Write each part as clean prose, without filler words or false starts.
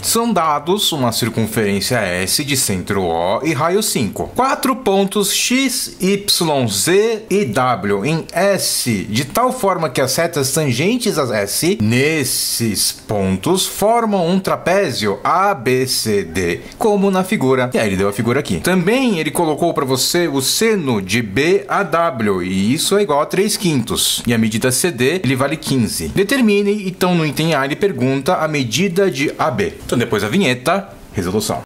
São dados uma circunferência S de centro O e raio 5. 4 pontos X, Y, Z e W em S, de tal forma que as retas tangentes a S, nesses pontos, formam um trapézio ABCD, como na figura. E aí ele deu a figura aqui. Também ele colocou para você o seno de BAW, e isso é igual a 3/5. E a medida CD, ele vale 15. Determine, então no item A ele pergunta a medida de AB. Então depois a vinheta, resolução.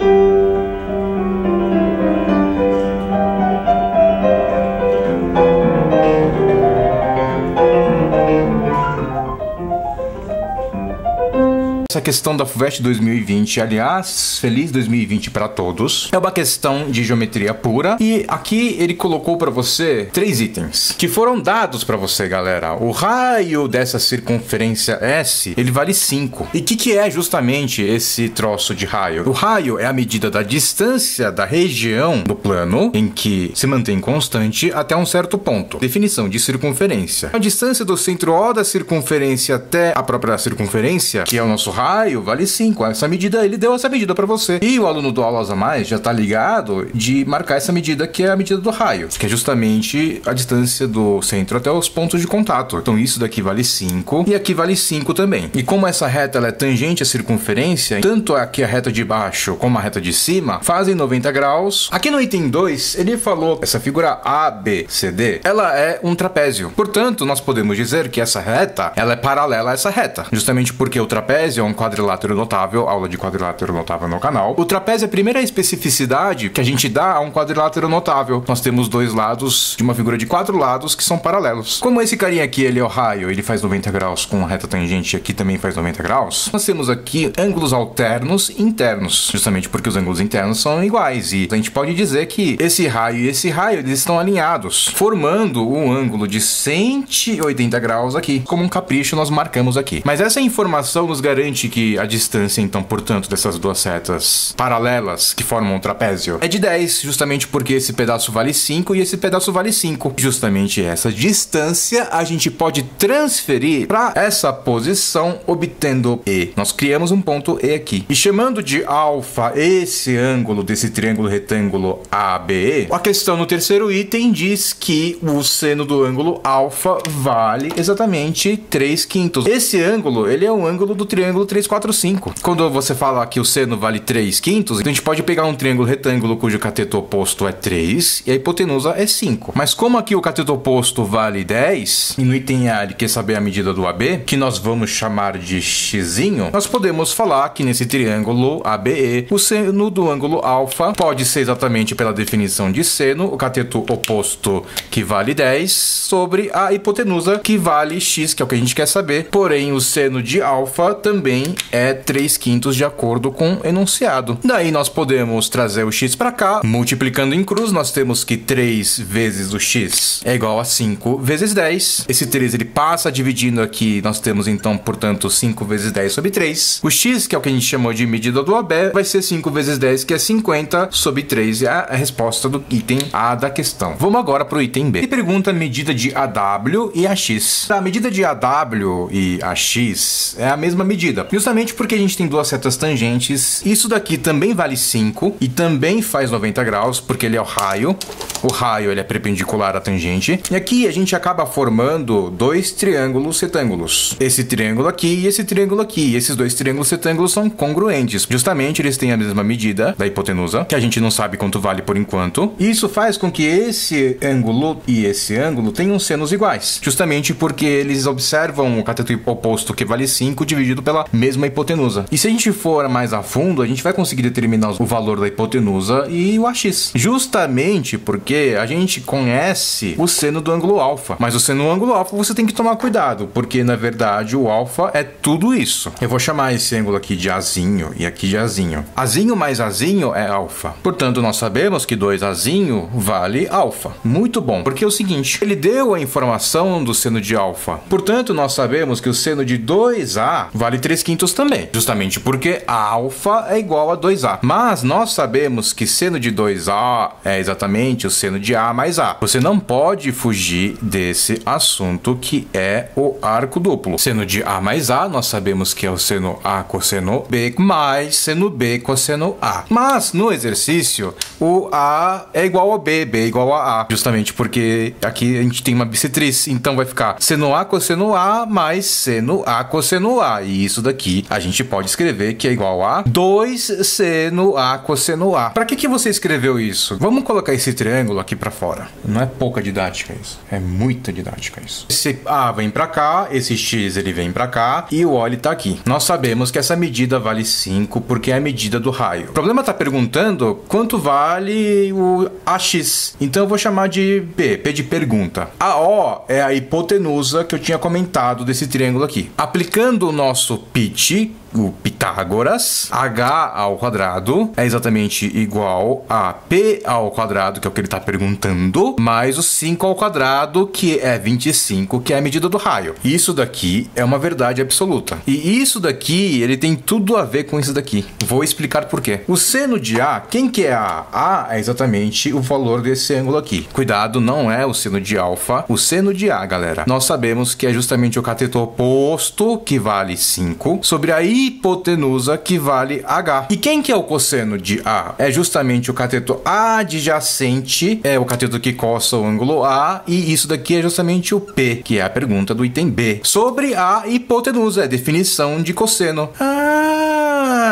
Essa questão da FUVEST 2020, aliás, feliz 2020 para todos, é uma questão de geometria pura, e aqui ele colocou para você 3 itens que foram dados para você, galera. O raio dessa circunferência S, ele vale 5. E o que é justamente esse troço de raio? O raio é a medida da distância da região do plano em que se mantém constante até um certo ponto. Definição de circunferência: a distância do centro O da circunferência até a própria circunferência, que é o nosso raio, vale 5. Essa medida, ele deu essa medida para você. E o aluno do Aulas a Mais já tá ligado de marcar essa medida, que é a medida do raio, que é justamente a distância do centro até os pontos de contato. Então isso daqui vale 5 e aqui vale 5 também. E como essa reta ela é tangente à circunferência, tanto aqui a reta de baixo como a reta de cima fazem 90 graus. Aqui no item 2, ele falou essa figura ABCD, ela é um trapézio. Portanto, nós podemos dizer que essa reta, ela é paralela a essa reta, justamente porque o trapézio é um quadrilátero notável, aula de quadrilátero notável no canal. O trapézio é a primeira especificidade que a gente dá a um quadrilátero notável. Nós temos 2 lados de uma figura de 4 lados que são paralelos. Como esse carinha aqui, ele é o raio, ele faz 90 graus com a reta tangente, aqui também faz 90 graus. Nós temos aqui ângulos alternos e internos, justamente porque os ângulos internos são iguais, e a gente pode dizer que esse raio e esse raio, eles estão alinhados, formando um ângulo de 180 graus aqui. Como um capricho, nós marcamos aqui. Mas essa informação nos garante que a distância, então, portanto, dessas duas setas paralelas que formam um trapézio é de 10, justamente porque esse pedaço vale 5 e esse pedaço vale 5. Justamente essa distância a gente pode transferir para essa posição, obtendo E. Nós criamos um ponto E aqui. E chamando de alfa esse ângulo desse triângulo retângulo ABE, a questão no terceiro item diz que o seno do ângulo alfa vale exatamente 3/5. Esse ângulo, ele é um ângulo do triângulo 3, 4, 5. Quando você fala que o seno vale 3/5, então a gente pode pegar um triângulo retângulo cujo cateto oposto é 3 e a hipotenusa é 5. Mas como aqui o cateto oposto vale 10, e no item A ele quer saber a medida do AB, que nós vamos chamar de x, nós podemos falar que nesse triângulo ABE, o seno do ângulo alfa pode ser exatamente pela definição de seno, o cateto oposto que vale 10, sobre a hipotenusa que vale x, que é o que a gente quer saber. Porém, o seno de alfa também é 3/5 de acordo com o enunciado. Daí nós podemos trazer o x para cá, multiplicando em cruz, nós temos que 3 vezes o x é igual a 5 vezes 10. Esse 3 ele passa dividindo aqui, nós temos então, portanto, 5 vezes 10 sobre 3. O x, que é o que a gente chamou de medida do AB, vai ser 5 vezes 10, que é 50 sobre 3, é a resposta do item A da questão. Vamos agora para o item B. Ele pergunta a medida de AW e AX. A medida de AW e AX é a mesma medida, justamente porque a gente tem duas setas tangentes. Isso daqui também vale 5 e também faz 90 graus, porque ele é o raio. O raio ele é perpendicular à tangente. E aqui a gente acaba formando 2 triângulos retângulos. Esse triângulo aqui e esse triângulo aqui. E esses 2 triângulos retângulos são congruentes. Justamente eles têm a mesma medida da hipotenusa, que a gente não sabe quanto vale por enquanto. E isso faz com que esse ângulo e esse ângulo tenham senos iguais. Justamente porque eles observam o cateto oposto, que vale 5, dividido pela mesma hipotenusa. E se a gente for mais a fundo, a gente vai conseguir determinar o valor da hipotenusa e o AX. Justamente porque a gente conhece o seno do ângulo alfa. Mas o seno do ângulo alfa você tem que tomar cuidado, porque na verdade o alfa é tudo isso. Eu vou chamar esse ângulo aqui de Azinho e aqui de Azinho. Azinho mais Azinho é alfa. Portanto, nós sabemos que 2Azinho vale alfa. Muito bom, porque é o seguinte, ele deu a informação do seno de alfa. Portanto, nós sabemos que o seno de 2A vale 3/5. 3/5 também, justamente porque a alfa é igual a 2A. Mas nós sabemos que seno de 2A é exatamente o seno de A mais A. Você não pode fugir desse assunto que é o arco duplo. Seno de A mais A, nós sabemos que é o seno A cosseno B mais seno B cosseno A. Mas no exercício, o A é igual a B, B é igual a A, justamente porque aqui a gente tem uma bissetriz, então vai ficar seno A cosseno A mais seno A cosseno A. E isso daqui a gente pode escrever que é igual a 2 seno A cosseno A. Para que você escreveu isso? Vamos colocar esse triângulo aqui para fora. Não é pouca didática isso, é muita didática isso. Esse A vem para cá, esse X ele vem para cá e o O ele tá aqui. Nós sabemos que essa medida vale 5 porque é a medida do raio. O problema tá perguntando quanto vale o AX. Então eu vou chamar de P, P de pergunta. A O é a hipotenusa que eu tinha comentado desse triângulo aqui. Aplicando o nosso pitch, o Pitágoras, h ao quadrado é exatamente igual a p ao quadrado, que é o que ele está perguntando, mais o 5 ao quadrado, que é 25, que é a medida do raio. Isso daqui é uma verdade absoluta. E isso daqui, ele tem tudo a ver com isso daqui. Vou explicar por quê. O seno de A, quem que é A? A é exatamente o valor desse ângulo aqui. Cuidado, não é o seno de alfa. O seno de A, galera, nós sabemos que é justamente o cateto oposto, que vale 5, sobre a hipotenusa, que vale h. E quem que é o cosseno de A? É justamente o cateto adjacente, é o cateto que coça o ângulo A, e isso daqui é justamente o P, que é a pergunta do item B. Sobre a hipotenusa, é definição de cosseno.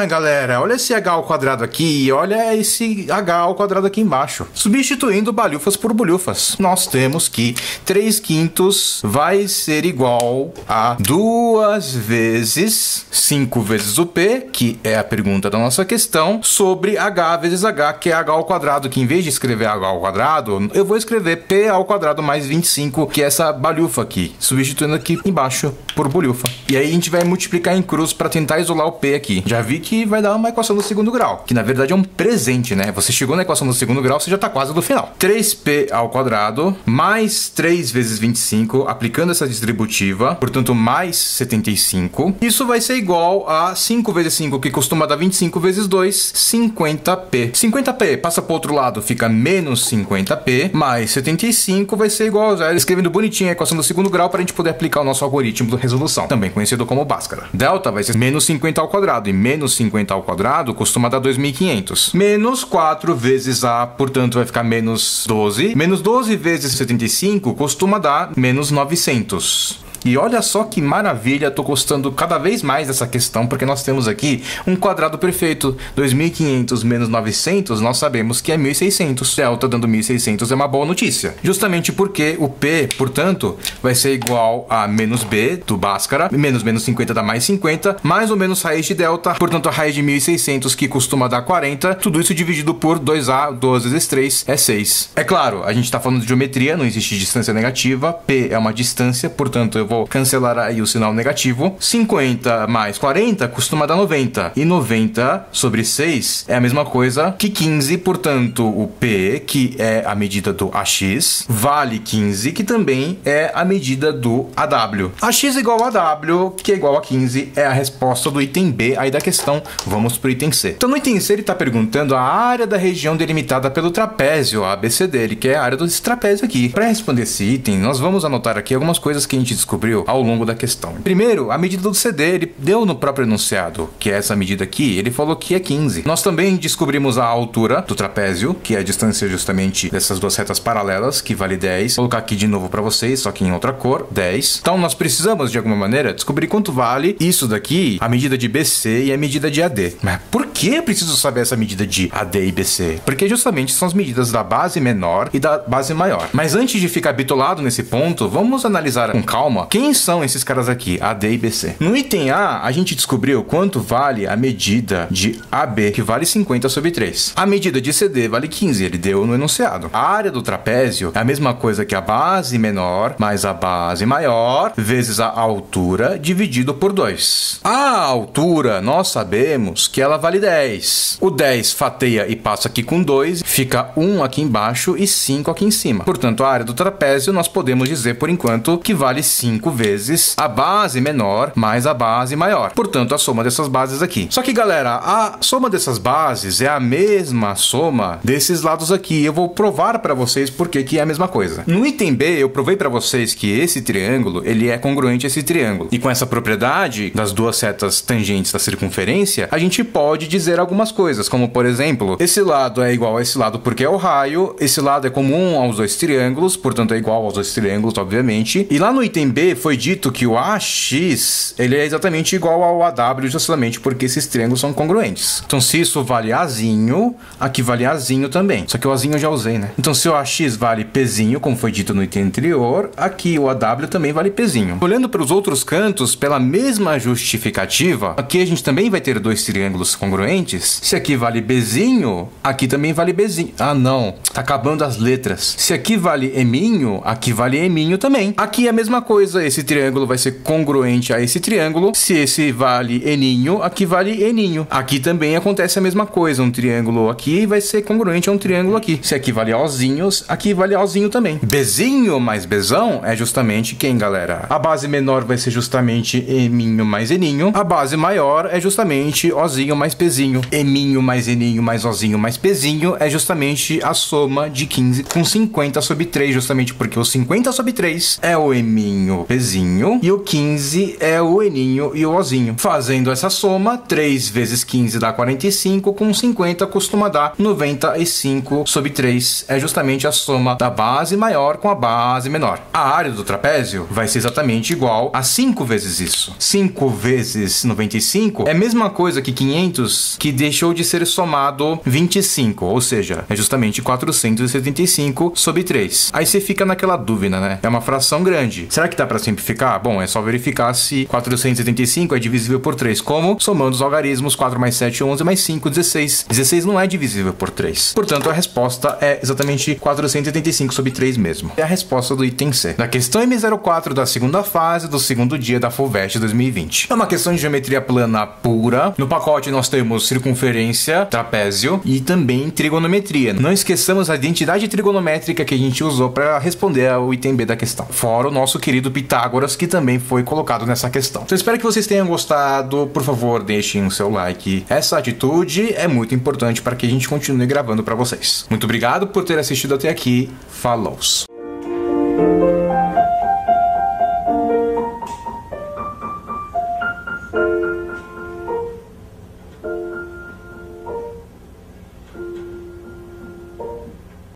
Galera, olha esse h ao quadrado aqui e olha esse h ao quadrado aqui embaixo. Substituindo balhufas por bolhufas, nós temos que 3/5 vai ser igual a 2 vezes 5 vezes o P, que é a pergunta da nossa questão, sobre h vezes h, que é h ao quadrado, que em vez de escrever h ao quadrado, eu vou escrever P ao quadrado mais 25, que é essa balhufa aqui, substituindo aqui embaixo por bolhufa. E aí a gente vai multiplicar em cruz para tentar isolar o P aqui. Já vi que vai dar uma equação do segundo grau, que na verdade é um presente, né? Você chegou na equação do segundo grau, você já tá quase no final. 3p ao quadrado mais 3 vezes 25, aplicando essa distributiva, portanto mais 75. Isso vai ser igual a 5 vezes 5, que costuma dar 25 vezes 2, 50p. 50p passa para o outro lado, fica menos 50p, mais 75 vai ser igual a escrevendo bonitinho a equação do segundo grau para a gente poder aplicar o nosso algoritmo de resolução, também conhecido como Bhaskara. Delta vai ser menos 50 ao quadrado, e menos 50 ao quadrado costuma dar 2.500. Menos 4 vezes A, portanto vai ficar menos 12. Menos 12 vezes 75 costuma dar menos 900. E olha só que maravilha, tô gostando cada vez mais dessa questão, porque nós temos aqui um quadrado perfeito. 2.500 menos 900, nós sabemos que é 1.600. Delta dando 1.600 é uma boa notícia. Justamente porque o P, portanto, vai ser igual a menos B do Bhaskara. Menos 50 dá mais 50, mais ou menos raiz de delta. Portanto, a raiz de 1.600, que costuma dar 40. Tudo isso dividido por 2A, 2 vezes 3, é 6. É claro, a gente tá falando de geometria, não existe distância negativa. P é uma distância, portanto, eu vou cancelar aí o sinal negativo. 50 mais 40 costuma dar 90. E 90 sobre 6 é a mesma coisa que 15. Portanto, o P, que é a medida do AX, vale 15, que também é a medida do AW. AX igual a AW, que é igual a 15, é a resposta do item B aí da questão. Vamos pro item C. Então, no item C, ele está perguntando a área da região delimitada pelo trapézio ABCD. Ele quer a área desse trapézio aqui. Para responder esse item, nós vamos anotar aqui algumas coisas que a gente descobriu ao longo da questão. Primeiro, a medida do CD, ele deu no próprio enunciado, que é essa medida aqui, ele falou que é 15. Nós também descobrimos a altura do trapézio, que é a distância justamente dessas duas retas paralelas, que vale 10. Vou colocar aqui de novo para vocês, só que em outra cor, 10. Então nós precisamos, de alguma maneira, descobrir quanto vale isso daqui, a medida de BC e a medida de AD. Mas por que eu preciso saber essa medida de AD e BC? Porque justamente são as medidas da base menor e da base maior. Mas antes de ficar bitolado nesse ponto, vamos analisar com calma quem são esses caras aqui, AD e BC. No item A, a gente descobriu quanto vale a medida de AB, que vale 50 sobre 3. A medida de CD vale 15, ele deu no enunciado. A área do trapézio é a mesma coisa que a base menor mais a base maior vezes a altura dividido por 2. A altura, nós sabemos que ela vale 10. O 10 fateia e passa aqui com 2, fica 1 aqui embaixo e 5 aqui em cima. Portanto, a área do trapézio nós podemos dizer por enquanto que vale 5 5 vezes a base menor mais a base maior. Portanto, a soma dessas bases aqui. Só que, galera, a soma dessas bases é a mesma soma desses lados aqui. Eu vou provar para vocês porque que é a mesma coisa. No item B, eu provei para vocês que esse triângulo, ele é congruente a esse triângulo. E com essa propriedade das duas setas tangentes da circunferência, a gente pode dizer algumas coisas, como, por exemplo, esse lado é igual a esse lado porque é o raio, esse lado é comum aos dois triângulos, portanto é igual aos dois triângulos, obviamente. E lá no item B foi dito que o AX, ele é exatamente igual ao AW, justamente porque esses triângulos são congruentes. Então, se isso vale Azinho, aqui vale Azinho também. Só que o Azinho eu já usei, né? Então, se o AX vale Pzinho, como foi dito no item anterior, aqui o AW também vale Pzinho. Olhando para os outros cantos, pela mesma justificativa, aqui a gente também vai ter dois triângulos congruentes. Se aqui vale Bzinho, aqui também vale Bzinho. Ah, não. Tá acabando as letras. Se aqui vale Eminho, aqui vale Eminho também. Aqui é a mesma coisa. Esse triângulo vai ser congruente a esse triângulo. Se esse vale Eninho, aqui vale Eninho. Aqui também acontece a mesma coisa. Um triângulo aqui vai ser congruente a um triângulo aqui. Se aqui vale Ozinhos, aqui vale Ozinho também. Bzinho mais Bzão é justamente quem, galera? A base menor vai ser justamente Eminho mais Eninho. A base maior é justamente Ozinho mais Pzinho. Eminho mais Eninho mais Ozinho mais Pzinho é justamente a soma de 15 com 50 sobre 3, justamente porque o 50 sobre 3 é o Eminho Pzinho e o 15 é o Eninho e o Ozinho. Fazendo essa soma, 3 vezes 15 dá 45, com 50 costuma dar 95 sobre 3. É justamente a soma da base maior com a base menor. A área do trapézio vai ser exatamente igual a 5 vezes isso. 5 vezes 95 é a mesma coisa que 500, que deixou de ser somado 25, ou seja, é justamente 475 sobre 3. Aí você fica naquela dúvida, né? É uma fração grande. Será que dá para simplificar? Bom, é só verificar se 475 é divisível por 3. Como? Somando os algarismos, 4 mais 7, 11, mais 5, 16. 16 não é divisível por 3. Portanto, a resposta é exatamente 475 sobre 3 mesmo. É a resposta do item C. Da questão M04 da segunda fase do segundo dia da FUVEST 2020. É uma questão de geometria plana pura. No pacote nós temos circunferência, trapézio e também trigonometria. Não esqueçamos a identidade trigonométrica que a gente usou para responder ao item B da questão. Fora o nosso querido Pitágoras, que também foi colocado nessa questão. Então, espero que vocês tenham gostado. Por favor, deixem o seu like. Essa atitude é muito importante para que a gente continue gravando para vocês. Muito obrigado por ter assistido até aqui. Falou!